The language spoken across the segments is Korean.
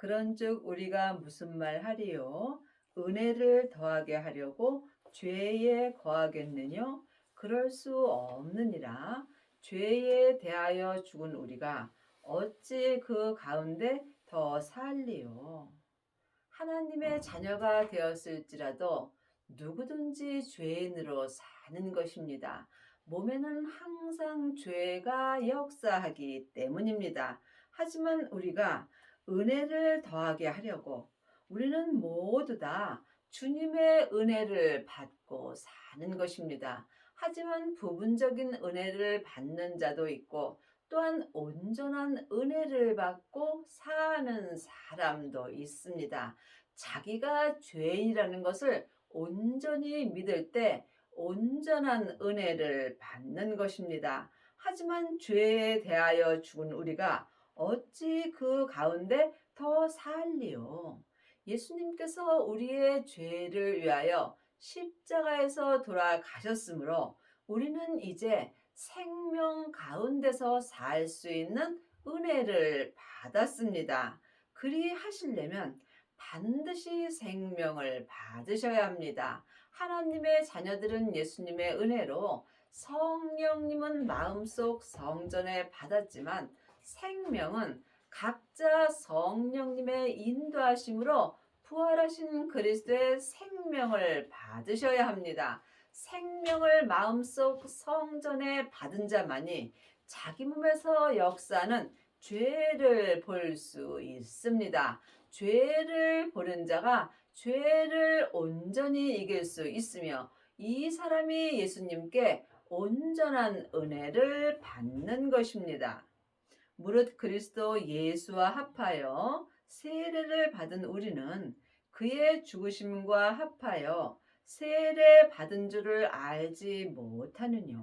그런즉 우리가 무슨 말 하리요? 은혜를 더하게 하려고 죄에 거하겠느냐? 그럴 수 없느니라. 죄에 대하여 죽은 우리가 어찌 그 가운데 더 살리요? 하나님의 자녀가 되었을지라도 누구든지 죄인으로 사는 것입니다. 몸에는 항상 죄가 역사하기 때문입니다. 하지만 우리가 은혜를 더하게 하려고 우리는 모두 다 주님의 은혜를 받고 사는 것입니다. 하지만 부분적인 은혜를 받는 자도 있고 또한 온전한 은혜를 받고 사는 사람도 있습니다. 자기가 죄인이라는 것을 온전히 믿을 때 온전한 은혜를 받는 것입니다. 하지만 죄에 대하여 죽은 우리가 어찌 그 가운데 더 살리요? 예수님께서 우리의 죄를 위하여 십자가에서 돌아가셨으므로 우리는 이제 생명 가운데서 살 수 있는 은혜를 받았습니다. 그리 하시려면 반드시 생명을 받으셔야 합니다. 하나님의 자녀들은 예수님의 은혜로 성령님은 마음속 성전에 받았지만 생명은 각자 성령님의 인도하심으로 부활하신 그리스도의 생명을 받으셔야 합니다. 생명을 마음속 성전에 받은 자만이 자기 몸에서 역사하는 죄를 볼 수 있습니다. 죄를 보는 자가 죄를 온전히 이길 수 있으며 이 사람이 예수님께 온전한 은혜를 받는 것입니다. 무릇 그리스도 예수와 합하여 세례를 받은 우리는 그의 죽으심과 합하여 세례 받은 줄을 알지 못하느냐.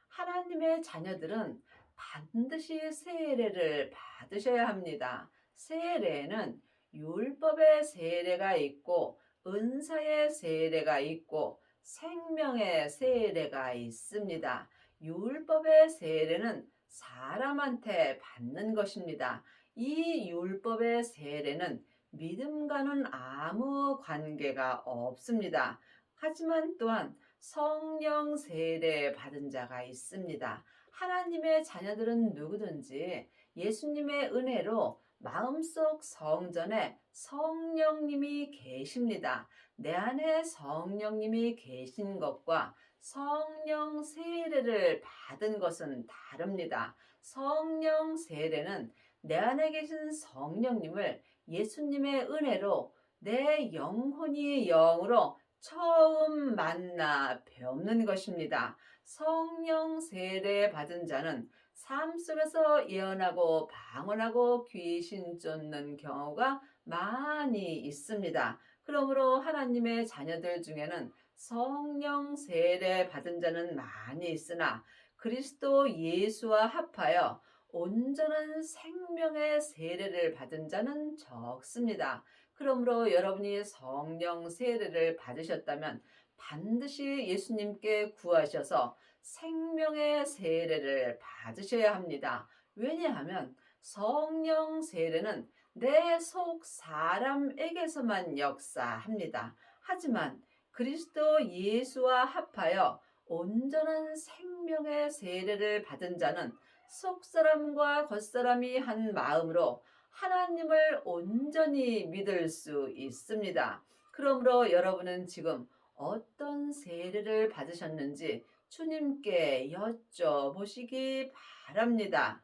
하나님의 자녀들은 반드시 세례를 받으셔야 합니다. 세례에는 율법의 세례가 있고 은사의 세례가 있고 생명의 세례가 있습니다. 율법의 세례는 사람한테 받는 것입니다. 이 율법의 세례는 믿음과는 아무 관계가 없습니다. 하지만 또한 성령 세례 받은 자가 있습니다. 하나님의 자녀들은 누구든지 예수님의 은혜로 마음속 성전에 성령님이 계십니다. 내 안에 성령님이 계신 것과 성령 세례를 받은 것은 다릅니다. 성령 세례는 내 안에 계신 성령님을 예수님의 은혜로 내 영혼이 영으로 처음 만나 배우는 것입니다. 성령 세례 받은 자는 삶 속에서 예언하고 방언하고 귀신 쫓는 경우가 많이 있습니다. 그러므로 하나님의 자녀들 중에는 성령 세례 받은 자는 많이 있으나 그리스도 예수와 합하여 온전한 생명의 세례를 받은 자는 적습니다. 그러므로 여러분이 성령 세례를 받으셨다면 반드시 예수님께 구하셔서 생명의 세례를 받으셔야 합니다. 왜냐하면 성령 세례는 내 속 사람에게서만 역사합니다. 하지만 그리스도 예수와 합하여 온전한 생명의 세례를 받은 자는 속사람과 겉사람이 한 마음으로 하나님을 온전히 믿을 수 있습니다. 그러므로 여러분은 지금 어떤 세례를 받으셨는지 주님께 여쭤보시기 바랍니다.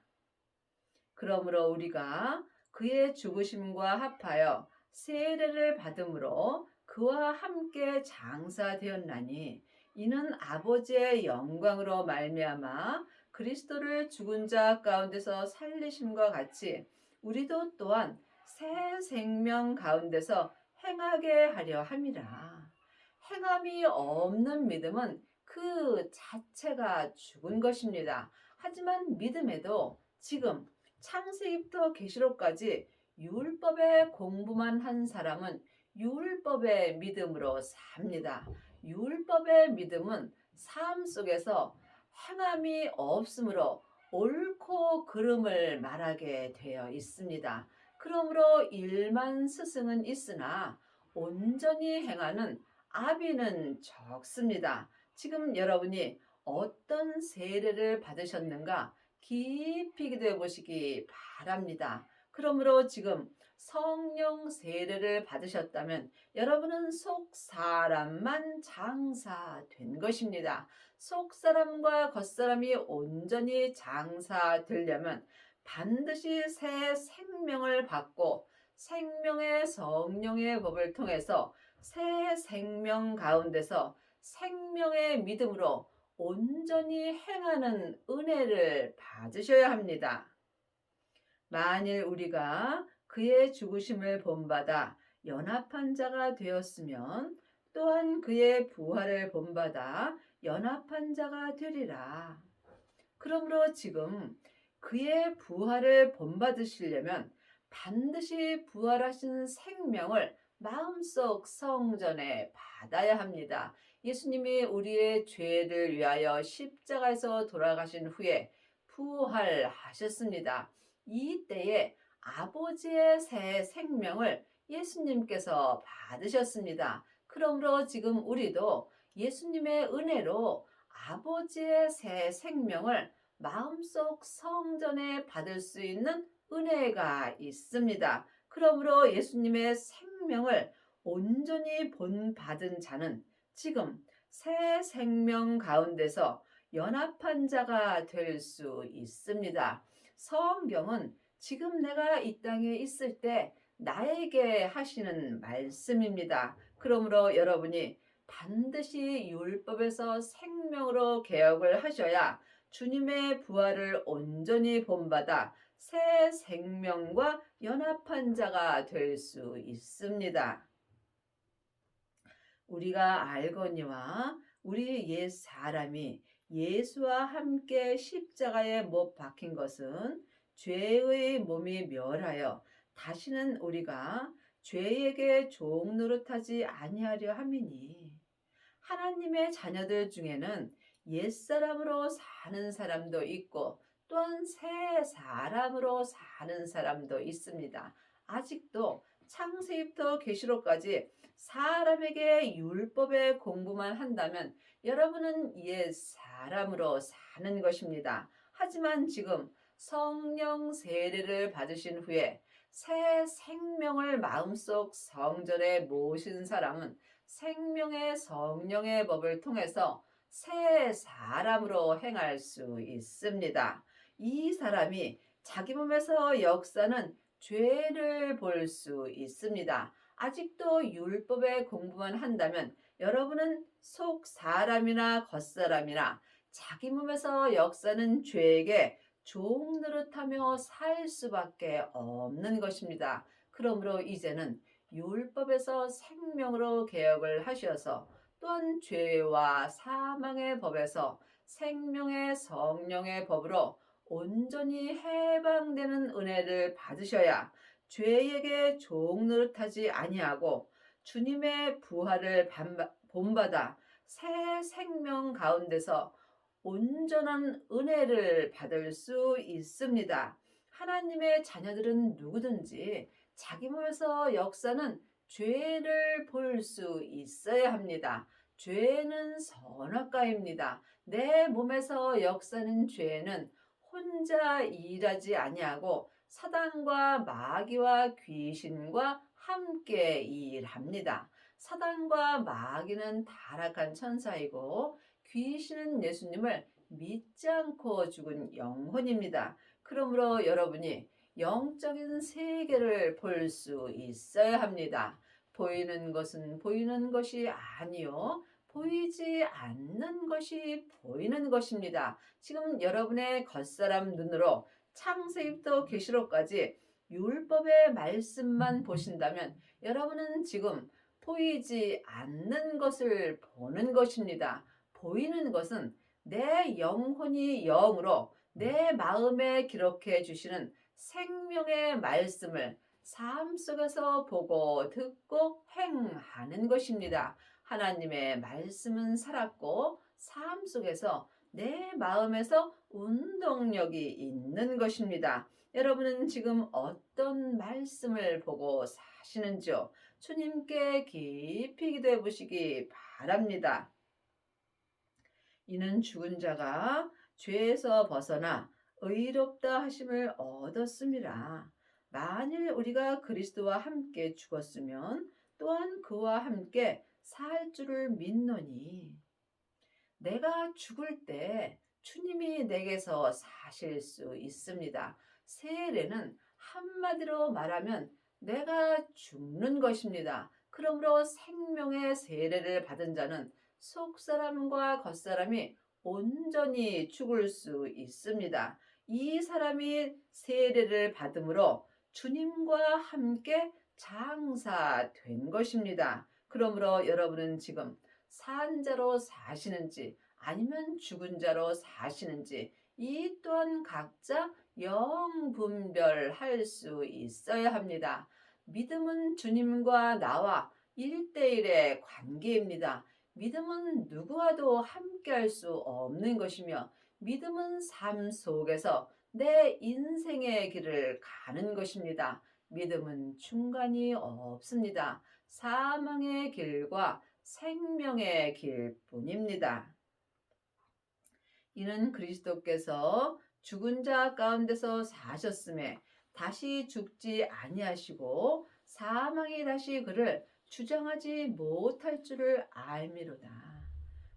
그러므로 우리가 그의 죽으심과 합하여 세례를 받음으로 그와 함께 장사되었나니 이는 아버지의 영광으로 말미암아 그리스도를 죽은 자 가운데서 살리심과 같이 우리도 또한 새 생명 가운데서 행하게 하려 함이라. 행함이 없는 믿음은 그 자체가 죽은 것입니다. 하지만 믿음에도 지금 창세기부터 계시록까지 율법의 공부만 한 사람은 율법의 믿음으로 삽니다. 율법의 믿음은 삶 속에서 행함이 없으므로 옳고 그름을 말하게 되어 있습니다. 그러므로 일만 스승은 있으나 온전히 행하는 아비는 적습니다. 지금 여러분이 어떤 세례를 받으셨는가 깊이 기도해 보시기 바랍니다. 그러므로 지금 성령 세례를 받으셨다면 여러분은 속 사람만 장사된 것입니다. 속 사람과 겉 사람이 온전히 장사되려면 반드시 새 생명을 받고 생명의 성령의 법을 통해서 새 생명 가운데서 생명의 믿음으로 온전히 행하는 은혜를 받으셔야 합니다. 만일 우리가 그의 죽으심을 본받아 연합한 자가 되었으면 또한 그의 부활을 본받아 연합한 자가 되리라. 그러므로 지금 그의 부활을 본받으시려면 반드시 부활하신 생명을 마음속 성전에 받아야 합니다. 예수님이 우리의 죄를 위하여 십자가에서 돌아가신 후에 부활하셨습니다. 이때에 아버지의 새 생명을 예수님께서 받으셨습니다. 그러므로 지금 우리도 예수님의 은혜로 아버지의 새 생명을 마음속 성전에 받을 수 있는 은혜가 있습니다. 그러므로 예수님의 생명을 온전히 본받은 자는 지금 새 생명 가운데서 연합한 자가 될 수 있습니다. 성경은 지금 내가 이 땅에 있을 때 나에게 하시는 말씀입니다. 그러므로 여러분이 반드시 율법에서 생명으로 개혁을 하셔야 주님의 부활을 온전히 본받아 새 생명과 연합한 자가 될 수 있습니다. 우리가 알거니와 우리 옛 사람이 예수와 함께 십자가에 못 박힌 것은 죄의 몸이 멸하여 다시는 우리가 죄에게 종 노릇하지 아니하려 함이니 하나님의 자녀들 중에는 옛사람으로 사는 사람도 있고 또한 새 사람으로 사는 사람도 있습니다. 아직도 창세기부터 계시록까지 사람에게 율법의 공부만 한다면 여러분은 옛 사람으로 사는 것입니다. 하지만 지금 성령 세례를 받으신 후에 새 생명을 마음속 성전에 모신 사람은 생명의 성령의 법을 통해서 새 사람으로 행할 수 있습니다. 이 사람이 자기 몸에서 역사는 죄를 볼 수 있습니다. 아직도 율법의 공부만 한다면 여러분은 속 사람이나 겉사람이나 자기 몸에서 역사는 죄에게 종 노릇하며 살 수밖에 없는 것입니다. 그러므로 이제는 율법에서 생명으로 개혁을 하셔서 또한 죄와 사망의 법에서 생명의 성령의 법으로 온전히 해방되는 은혜를 받으셔야 죄에게 종 노릇하지 아니하고 주님의 부활을 본받아 새 생명 가운데서 온전한 은혜를 받을 수 있습니다. 하나님의 자녀들은 누구든지 자기 몸에서 역사는 죄를 볼 수 있어야 합니다. 죄는 선악과입니다. 내 몸에서 역사는 죄는 혼자 일하지 아니하고 사단과 마귀와 귀신과 함께 일합니다. 사단과 마귀는 타락한 천사이고 귀신은 예수님을 믿지 않고 죽은 영혼입니다. 그러므로 여러분이 영적인 세계를 볼 수 있어야 합니다. 보이는 것은 보이는 것이 아니요. 보이지 않는 것이 보이는 것입니다. 지금 여러분의 겉사람 눈으로 창세기부터 계시록까지 율법의 말씀만 보신다면 여러분은 지금 보이지 않는 것을 보는 것입니다. 보이는 것은 내 영혼이 영으로 내 마음에 기록해 주시는 생명의 말씀을 삶 속에서 보고 듣고 행하는 것입니다. 하나님의 말씀은 살았고 삶 속에서 내 마음에서 운동력이 있는 것입니다. 여러분은 지금 어떤 어떤 말씀을 보고 사시는지요? 주님께 깊이 기도해 보시기 바랍니다. 이는 죽은 자가 죄에서 벗어나 의롭다 하심을 얻었음이라. 만일 우리가 그리스도와 함께 죽었으면 또한 그와 함께 살 줄을 믿노니 내가 죽을 때 주님이 내게서 사실 수 있습니다. 세례는 한마디로 말하면 내가 죽는 것입니다. 그러므로 생명의 세례를 받은 자는 속사람과 겉사람이 온전히 죽을 수 있습니다. 이 사람이 세례를 받음으로 주님과 함께 장사된 것입니다. 그러므로 여러분은 지금 산 자로 사시는지 아니면 죽은 자로 사시는지 이 또한 각자 영분별할 수 있어야 합니다. 믿음은 주님과 나와 1대1의 관계입니다. 믿음은 누구와도 함께할 수 없는 것이며 믿음은 삶 속에서 내 인생의 길을 가는 것입니다. 믿음은 중간이 없습니다. 사망의 길과 생명의 길뿐입니다. 이는 그리스도께서 죽은 자 가운데서 사셨음에 다시 죽지 아니하시고 사망이 다시 그를 주장하지 못할 줄을 알미로다.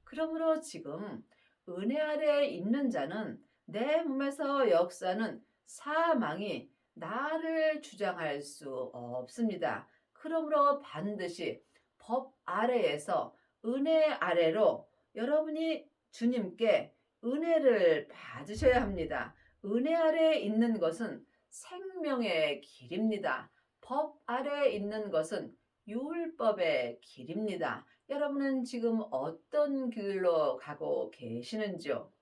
그러므로 지금 은혜 아래 있는 자는 내 몸에서 역사는 사망이 나를 주장할 수 없습니다. 그러므로 반드시 법 아래에서 은혜 아래로 여러분이 주님께 은혜를 받으셔야 합니다. 은혜 아래에 있는 것은 생명의 길입니다. 법 아래에 있는 것은 율법의 길입니다. 여러분은 지금 어떤 길로 가고 계시는지요?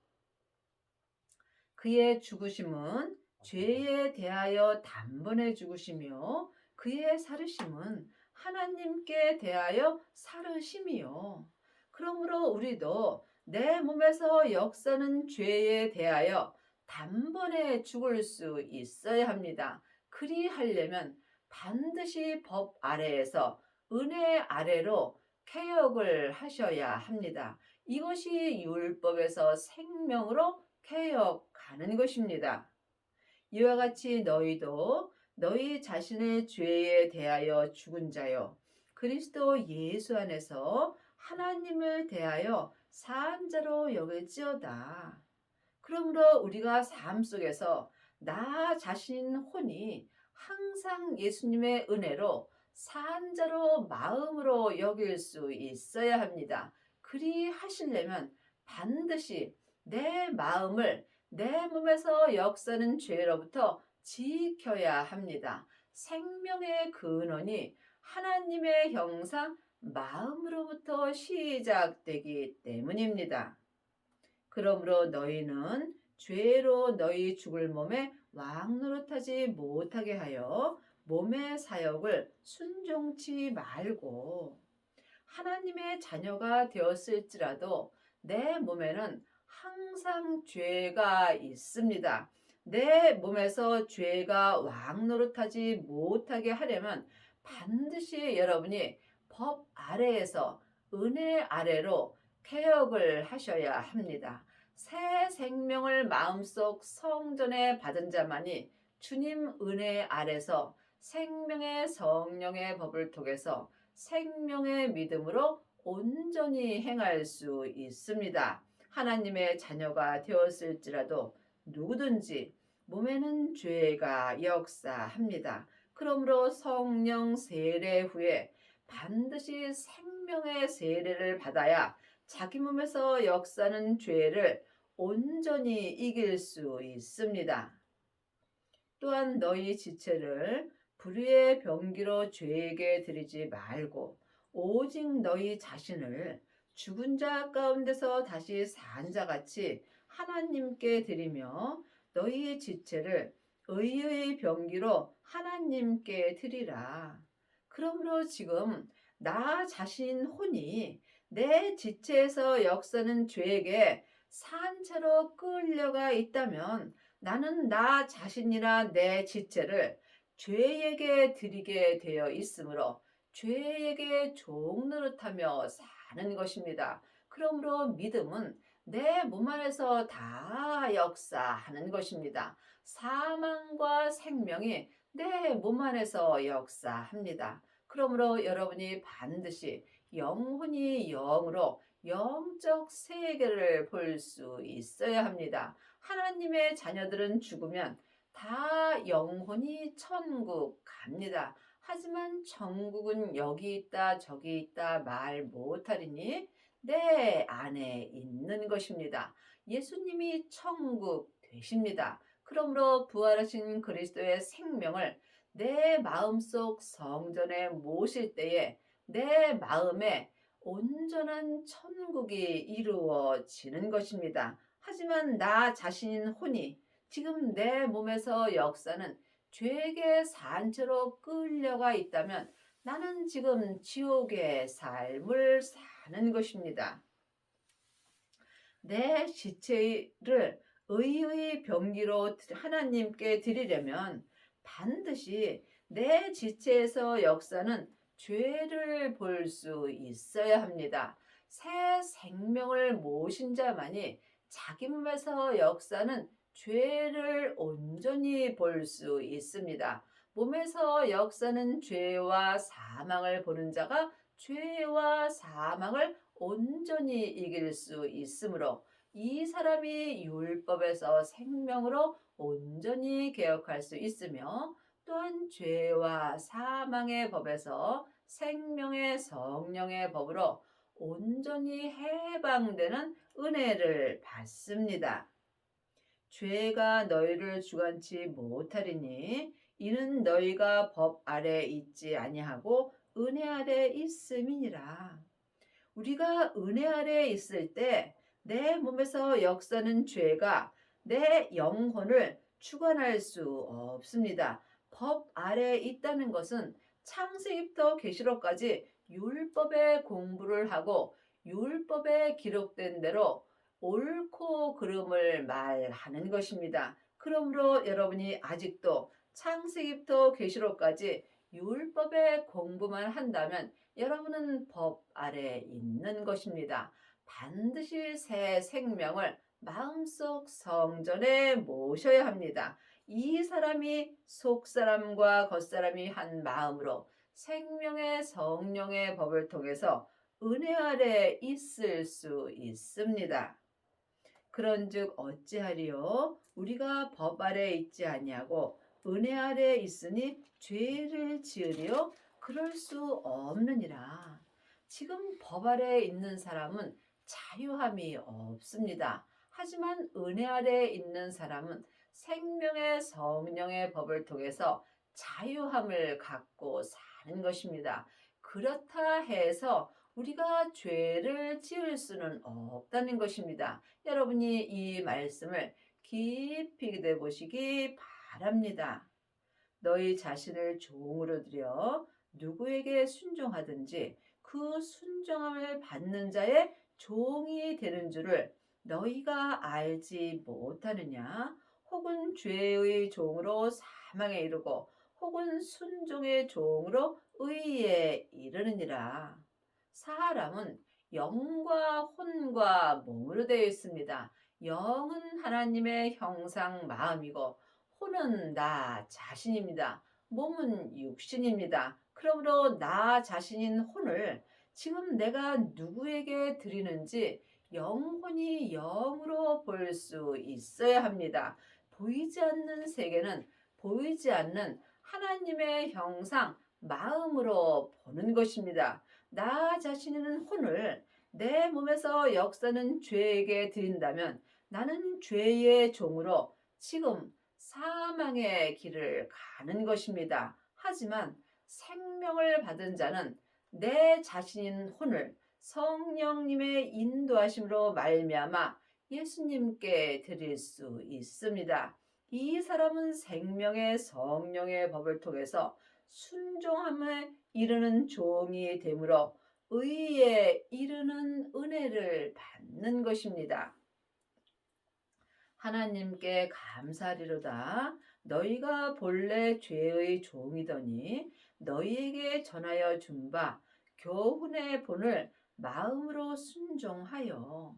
그의 죽으심은 죄에 대하여 단번에 죽으시며 그의 살으심은 하나님께 대하여 살으심이요. 그러므로 우리도 내 몸에서 역사는 죄에 대하여 단번에 죽을 수 있어야 합니다. 그리하려면 반드시 법 아래에서 은혜 아래로 개혁을 하셔야 합니다. 이것이 율법에서 생명으로 개혁하는 것입니다. 이와 같이 너희도 너희 자신의 죄에 대하여 죽은 자요 그리스도 예수 안에서 하나님을 대하여 산 자로 여길지어다. 그러므로 우리가 삶 속에서 나 자신 혼이 항상 예수님의 은혜로 산 자로 마음으로 여길 수 있어야 합니다. 그리하시려면 반드시 내 마음을 내 몸에서 역사는 죄로부터 지켜야 합니다. 생명의 근원이 하나님의 형상 마음으로부터 시작되기 때문입니다. 그러므로 너희는 죄로 너희 죽을 몸에 왕노릇하지 못하게 하여 몸의 사역을 순종치 말고 하나님의 자녀가 되었을지라도 내 몸에는 항상 죄가 있습니다. 내 몸에서 죄가 왕노릇하지 못하게 하려면 반드시 여러분이 법 아래에서 은혜 아래로 개혁을 하셔야 합니다. 새 생명을 마음속 성전에 받은 자만이 주님 은혜 아래서 생명의 성령의 법을 통해서 생명의 믿음으로 온전히 행할 수 있습니다. 하나님의 자녀가 되었을지라도 누구든지 몸에는 죄가 역사합니다. 그러므로 성령 세례 후에 반드시 생명의 세례를 받아야 자기 몸에서 역사는 죄를 온전히 이길 수 있습니다. 또한 너희 지체를 불의의 병기로 죄에게 드리지 말고 오직 너희 자신을 죽은 자 가운데서 다시 산 자같이 하나님께 드리며 너희 지체를 의의 병기로 하나님께 드리라. 그러므로 지금 나 자신 혼이 내 지체에서 역사는 죄에게 산 채로 끌려가 있다면 나는 나 자신이나 내 지체를 죄에게 드리게 되어 있으므로 죄에게 종 노릇하며 사는 것입니다. 그러므로 믿음은 내 몸 안에서 다 역사하는 것입니다. 사망과 생명이 내 몸 안에서 역사합니다. 그러므로 여러분이 반드시 영혼이 영으로 영적 세계를 볼 수 있어야 합니다. 하나님의 자녀들은 죽으면 다 영혼이 천국 갑니다. 하지만 천국은 여기 있다 저기 있다 말 못하리니 내 안에 있는 것입니다. 예수님이 천국 되십니다. 그러므로 부활하신 그리스도의 생명을 내 마음속 성전에 모실 때에 내 마음에 온전한 천국이 이루어지는 것입니다. 하지만 나 자신인 혼이 지금 내 몸에서 역사는 죄의 산채로 끌려가 있다면 나는 지금 지옥의 삶을 사는 것입니다. 내 지체를 의의 병기로 하나님께 드리려면 반드시 내 지체에서 역사는 죄를 볼 수 있어야 합니다. 새 생명을 모신 자만이 자기 몸에서 역사는 죄를 온전히 볼 수 있습니다. 몸에서 역사는 죄와 사망을 보는 자가 죄와 사망을 온전히 이길 수 있으므로 이 사람이 율법에서 생명으로 온전히 개혁할 수 있으며 또한 죄와 사망의 법에서 생명의 성령의 법으로 온전히 해방되는 은혜를 받습니다. 죄가 너희를 주관치 못하리니 이는 너희가 법 아래 있지 아니하고 은혜 아래 있음이니라. 우리가 은혜 아래 있을 때 내 몸에서 역사는 죄가 내 영혼을 주관할 수 없습니다. 법 아래 있다는 것은 창세기부터 계시록까지 율법의 공부를 하고 율법에 기록된 대로 옳고 그름을 말하는 것입니다. 그러므로 여러분이 아직도 창세기부터 계시록까지 율법의 공부만 한다면 여러분은 법 아래 있는 것입니다. 반드시 새 생명을 마음속 성전에 모셔야 합니다. 이 사람이 속사람과 겉사람이 한 마음으로 생명의 성령의 법을 통해서 은혜 아래 있을 수 있습니다. 그런즉 어찌하리요? 우리가 법 아래 있지 아니하고 은혜 아래 있으니 죄를 지으리요? 그럴 수 없느니라. 지금 법 아래 있는 사람은 자유함이 없습니다. 하지만 은혜 아래 있는 사람은 생명의 성령의 법을 통해서 자유함을 갖고 사는 것입니다. 그렇다 해서 우리가 죄를 지을 수는 없다는 것입니다. 여러분이 이 말씀을 깊이 기도해 보시기 바랍니다. 너희 자신을 종으로 들여 누구에게 순종하든지 그 순종함을 받는 자의 종이 되는 줄을 너희가 알지 못하느냐? 혹은 죄의 종으로 사망에 이르고 혹은 순종의 종으로 의에 이르느니라. 사람은 영과 혼과 몸으로 되어 있습니다. 영은 하나님의 형상 마음이고 혼은 나 자신입니다. 몸은 육신입니다. 그러므로 나 자신인 혼을 지금 내가 누구에게 드리는지 영혼이 영으로 볼 수 있어야 합니다. 보이지 않는 세계는 보이지 않는 하나님의 형상 마음으로 보는 것입니다. 나 자신은 혼을 내 몸에서 역사는 죄에게 드린다면 나는 죄의 종으로 지금 사망의 길을 가는 것입니다. 하지만 생명을 받은 자는 내 자신인 혼을 성령님의 인도하심으로 말미암아 예수님께 드릴 수 있습니다. 이 사람은 생명의 성령의 법을 통해서 순종함에 이르는 종이 되므로 의에 이르는 은혜를 받는 것입니다. 하나님께 감사리로다. 너희가 본래 죄의 종이더니 너희에게 전하여 준 바 교훈의 본을 마음으로 순종하여.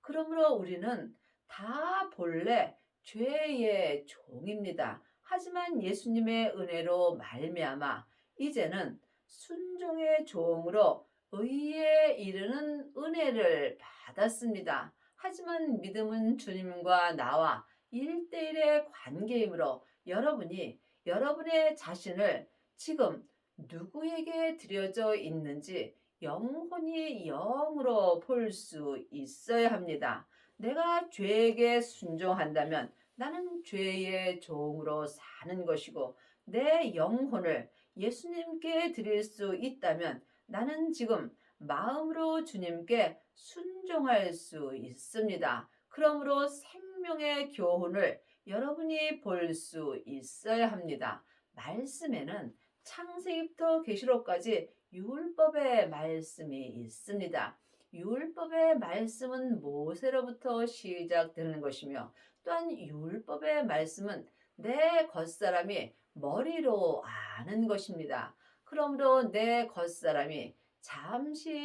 그러므로 우리는 다 본래 죄의 종입니다. 하지만 예수님의 은혜로 말미암아 이제는 순종의 종으로 의에 이르는 은혜를 받았습니다. 하지만 믿음은 주님과 나와 1대1의 관계이므로 여러분이 여러분의 자신을 지금 누구에게 드려져 있는지 영혼이 영으로 볼 수 있어야 합니다. 내가 죄에게 순종한다면 나는 죄의 종으로 사는 것이고, 내 영혼을 예수님께 드릴 수 있다면 나는 지금 마음으로 주님께 순종할 수 있습니다. 그러므로 생명의 교훈을 여러분이 볼 수 있어야 합니다. 말씀에는 창세기부터 계시록까지 율법의 말씀이 있습니다. 율법의 말씀은 모세로부터 시작되는 것이며, 또한 율법의 말씀은 내 겉사람이 머리로 아는 것입니다. 그러므로 내 겉사람이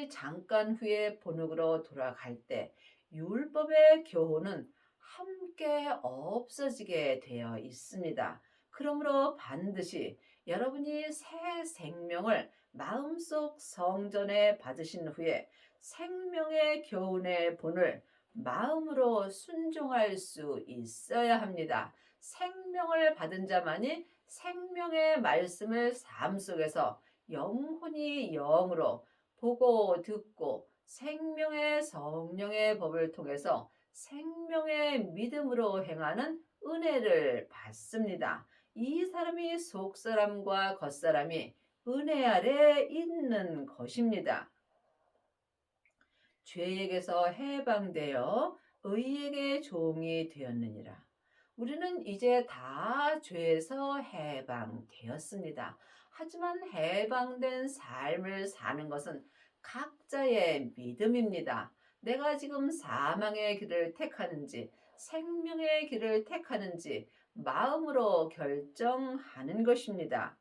잠깐 후에 본흙으로 돌아갈 때 율법의 교훈은 함께 없어지게 되어 있습니다. 그러므로 반드시 여러분이 새 생명을 마음속 성전에 받으신 후에 생명의 교훈의 본을 마음으로 순종할 수 있어야 합니다. 생명을 받은 자만이 생명의 말씀을 삶 속에서 영혼이 영으로 보고 듣고 생명의 성령의 법을 통해서 생명의 믿음으로 행하는 은혜를 받습니다. 이 사람이 속사람과 겉사람이 은혜 아래 있는 것입니다. 죄에게서 해방되어 의에게 종이 되었느니라. 우리는 이제 다 죄에서 해방되었습니다. 하지만 해방된 삶을 사는 것은 각자의 믿음입니다. 내가 지금 사망의 길을 택하는지 생명의 길을 택하는지 마음으로 결정하는 것입니다.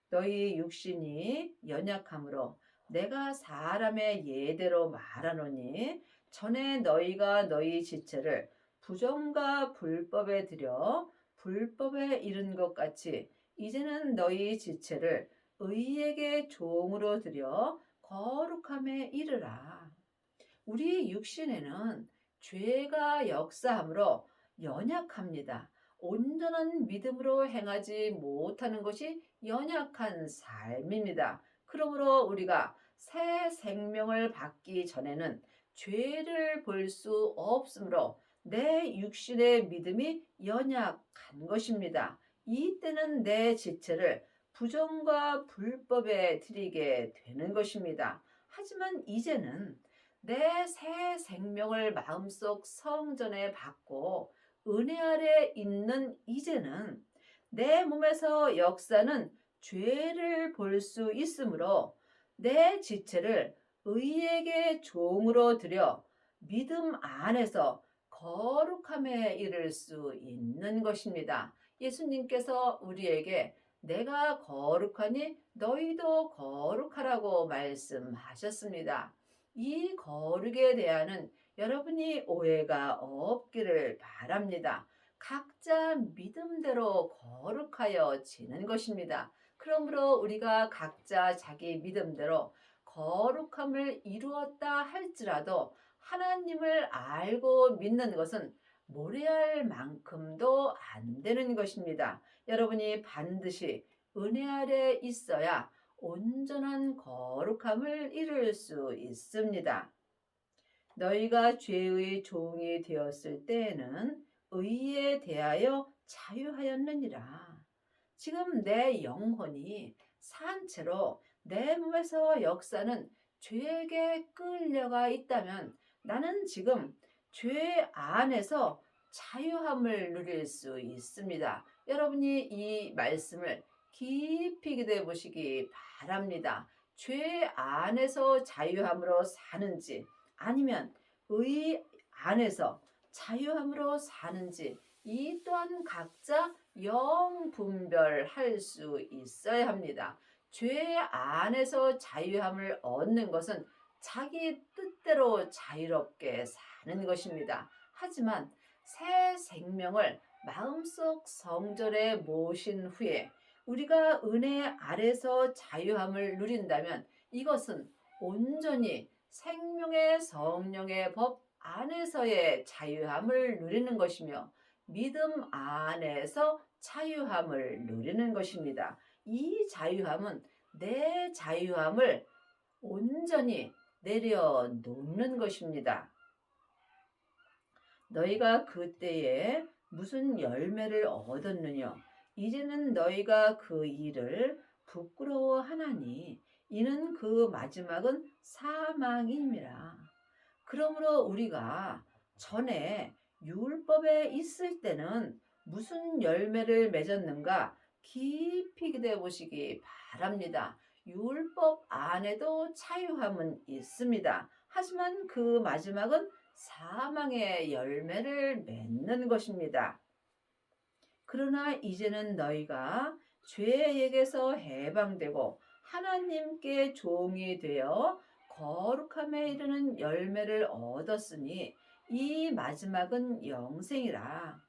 너희 육신이 연약함으로 내가 사람의 예대로 말하노니, 전에 너희가 너희 지체를 부정과 불법에 들여 불법에 이른 것 같이 이제는 너희 지체를 의에게 종으로 들여 거룩함에 이르라. 우리 육신에는 죄가 역사하므로 연약합니다. 온전한 믿음으로 행하지 못하는 것이 연약한 삶입니다. 그러므로 우리가 새 생명을 받기 전에는 죄를 볼 수 없으므로 내 육신의 믿음이 연약한 것입니다. 이때는 내 지체를 부정과 불법에 드리게 되는 것입니다. 하지만 이제는 내 새 생명을 마음속 성전에 받고 은혜 아래 있는 이제는 내 몸에서 역사는 죄를 볼 수 있으므로 내 지체를 의에게 종으로 들여 믿음 안에서 거룩함에 이를 수 있는 것입니다. 예수님께서 우리에게 내가 거룩하니 너희도 거룩하라고 말씀하셨습니다. 이 거룩에 대한 여러분이 오해가 없기를 바랍니다. 각자 믿음대로 거룩하여 지는 것입니다. 그러므로 우리가 각자 자기 믿음대로 거룩함을 이루었다 할지라도 하나님을 알고 믿는 것은 모래알 만큼도 안 되는 것입니다. 여러분이 반드시 은혜 아래 있어야 온전한 거룩함을 이룰 수 있습니다. 너희가 죄의 종이 되었을 때에는 의에 대하여 자유하였느니라. 지금 내 영혼이 산채로 내 몸에서 역사는 죄에게 끌려가 있다면 나는 지금 죄 안에서 자유함을 누릴 수 있습니다. 여러분이 이 말씀을 깊이 기도해 보시기 바랍니다. 죄 안에서 자유함으로 사는지 아니면 의 안에서 자유함으로 사는지 이 또한 각자 영분별할 수 있어야 합니다. 죄 안에서 자유함을 얻는 것은 자기 뜻대로 자유롭게 사는 것입니다. 하지만 새 생명을 마음속 성전에 모신 후에 우리가 은혜 아래서 자유함을 누린다면 이것은 온전히 생명의 성령의 법 안에서의 자유함을 누리는 것이며 믿음 안에서 자유함을 누리는 것입니다. 이 자유함은 내 자유함을 온전히 내려놓는 것입니다. 너희가 그때에 무슨 열매를 얻었느냐? 이제는 너희가 그 일을 부끄러워하나니 이는 그 마지막은 사망임이라. 그러므로 우리가 전에 율법에 있을 때는 무슨 열매를 맺었는가 깊이 기대해 보시기 바랍니다. 율법 안에도 자유함은 있습니다. 하지만 그 마지막은 사망의 열매를 맺는 것입니다. 그러나 이제는 너희가 죄에게서 해방되고 하나님께 종이 되어 거룩함에 이르는 열매를 얻었으니 이 마지막은 영생이라.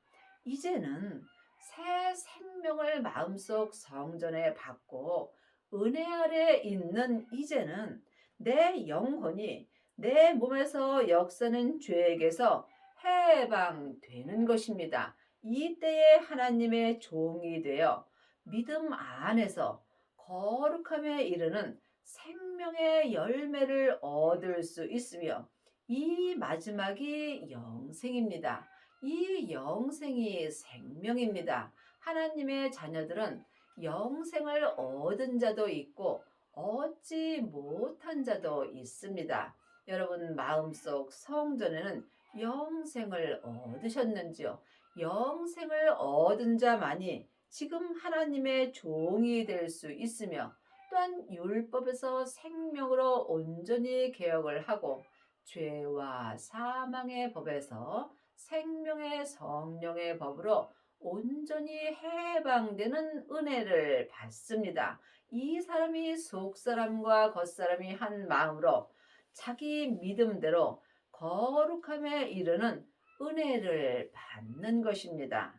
이제는 새 생명을 마음속 성전에 받고 은혜 아래 있는 이제는 내 영혼이 내 몸에서 역사는 죄에게서 해방되는 것입니다. 이때에 하나님의 종이 되어 믿음 안에서 거룩함에 이르는 생명의 열매를 얻을 수 있으며 이 마지막이 영생입니다. 이 영생이 생명입니다. 하나님의 자녀들은 영생을 얻은 자도 있고 얻지 못한 자도 있습니다. 여러분 마음속 성전에는 영생을 얻으셨는지요? 영생을 얻은 자만이 지금 하나님의 종이 될 수 있으며 또한 율법에서 생명으로 온전히 개혁을 하고 죄와 사망의 법에서 생명의 성령의 법으로 온전히 해방되는 은혜를 받습니다. 이 사람이 속사람과 겉사람이 한 마음으로 자기 믿음대로 거룩함에 이르는 은혜를 받는 것입니다.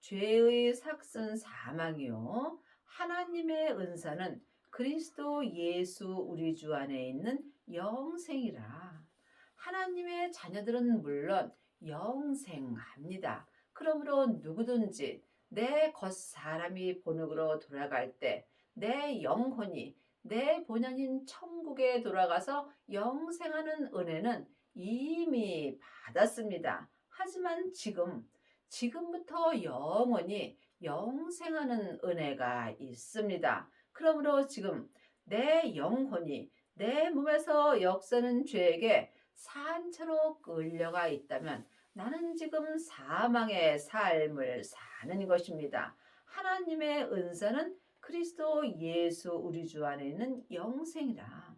죄의 삭은 사망이요 하나님의 은사는 그리스도 예수 우리 주 안에 있는 영생이라. 하나님의 자녀들은 물론 영생합니다. 그러므로 누구든지 내 겉사람이 본흙으로 돌아갈 때 내 영혼이 내 본연인 천국에 돌아가서 영생하는 은혜는 이미 받았습니다. 하지만 지금부터 영원히 영생하는 은혜가 있습니다. 그러므로 지금 내 영혼이 내 몸에서 역사는 죄에게 산채로 끌려가 있다면 나는 지금 사망의 삶을 사는 것입니다. 하나님의 은사는 그리스도 예수 우리 주 안에 있는 영생이라.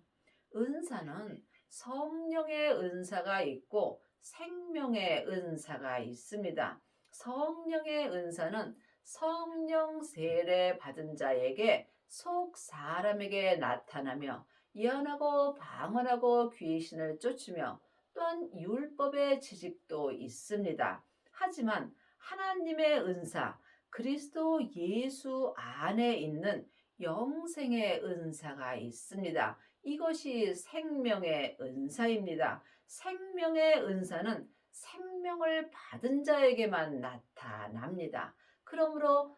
은사는 성령의 은사가 있고 생명의 은사가 있습니다. 성령의 은사는 성령 세례 받은 자에게 속 사람에게 나타나며 예언하고 방언하고 귀신을 쫓으며 또한 율법의 지식도 있습니다. 하지만 하나님의 은사, 그리스도 예수 안에 있는 영생의 은사가 있습니다. 이것이 생명의 은사입니다. 생명의 은사는 생명을 받은 자에게만 나타납니다. 그러므로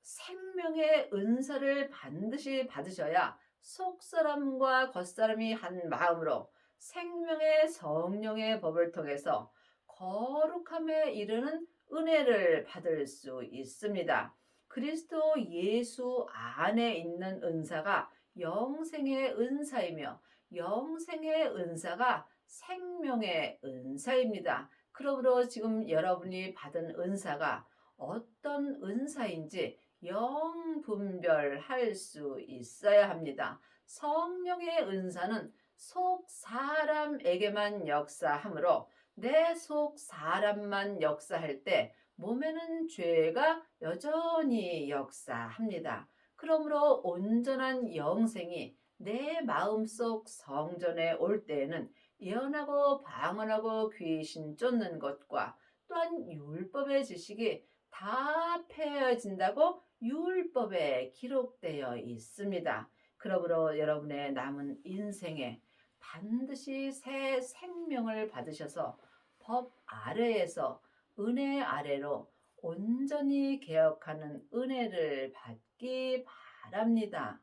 생명의 은사를 반드시 받으셔야 속사람과 겉사람이 한 마음으로 생명의 성령의 법을 통해서 거룩함에 이르는 은혜를 받을 수 있습니다. 그리스도 예수 안에 있는 은사가 영생의 은사이며 영생의 은사가 생명의 은사입니다. 그러므로 지금 여러분이 받은 은사가 어떤 은사인지 영분별할 수 있어야 합니다. 성령의 은사는 속 사람에게만 역사하므로 내 속 사람만 역사할 때 몸에는 죄가 여전히 역사합니다. 그러므로 온전한 영생이 내 마음속 성전에 올 때에는 예언하고 방언하고 귀신 쫓는 것과 또한 율법의 지식이 다 폐해진다고 율법에 기록되어 있습니다. 그러므로 여러분의 남은 인생에 반드시 새 생명을 받으셔서 법 아래에서 은혜 아래로 온전히 개혁하는 은혜를 받기 바랍니다.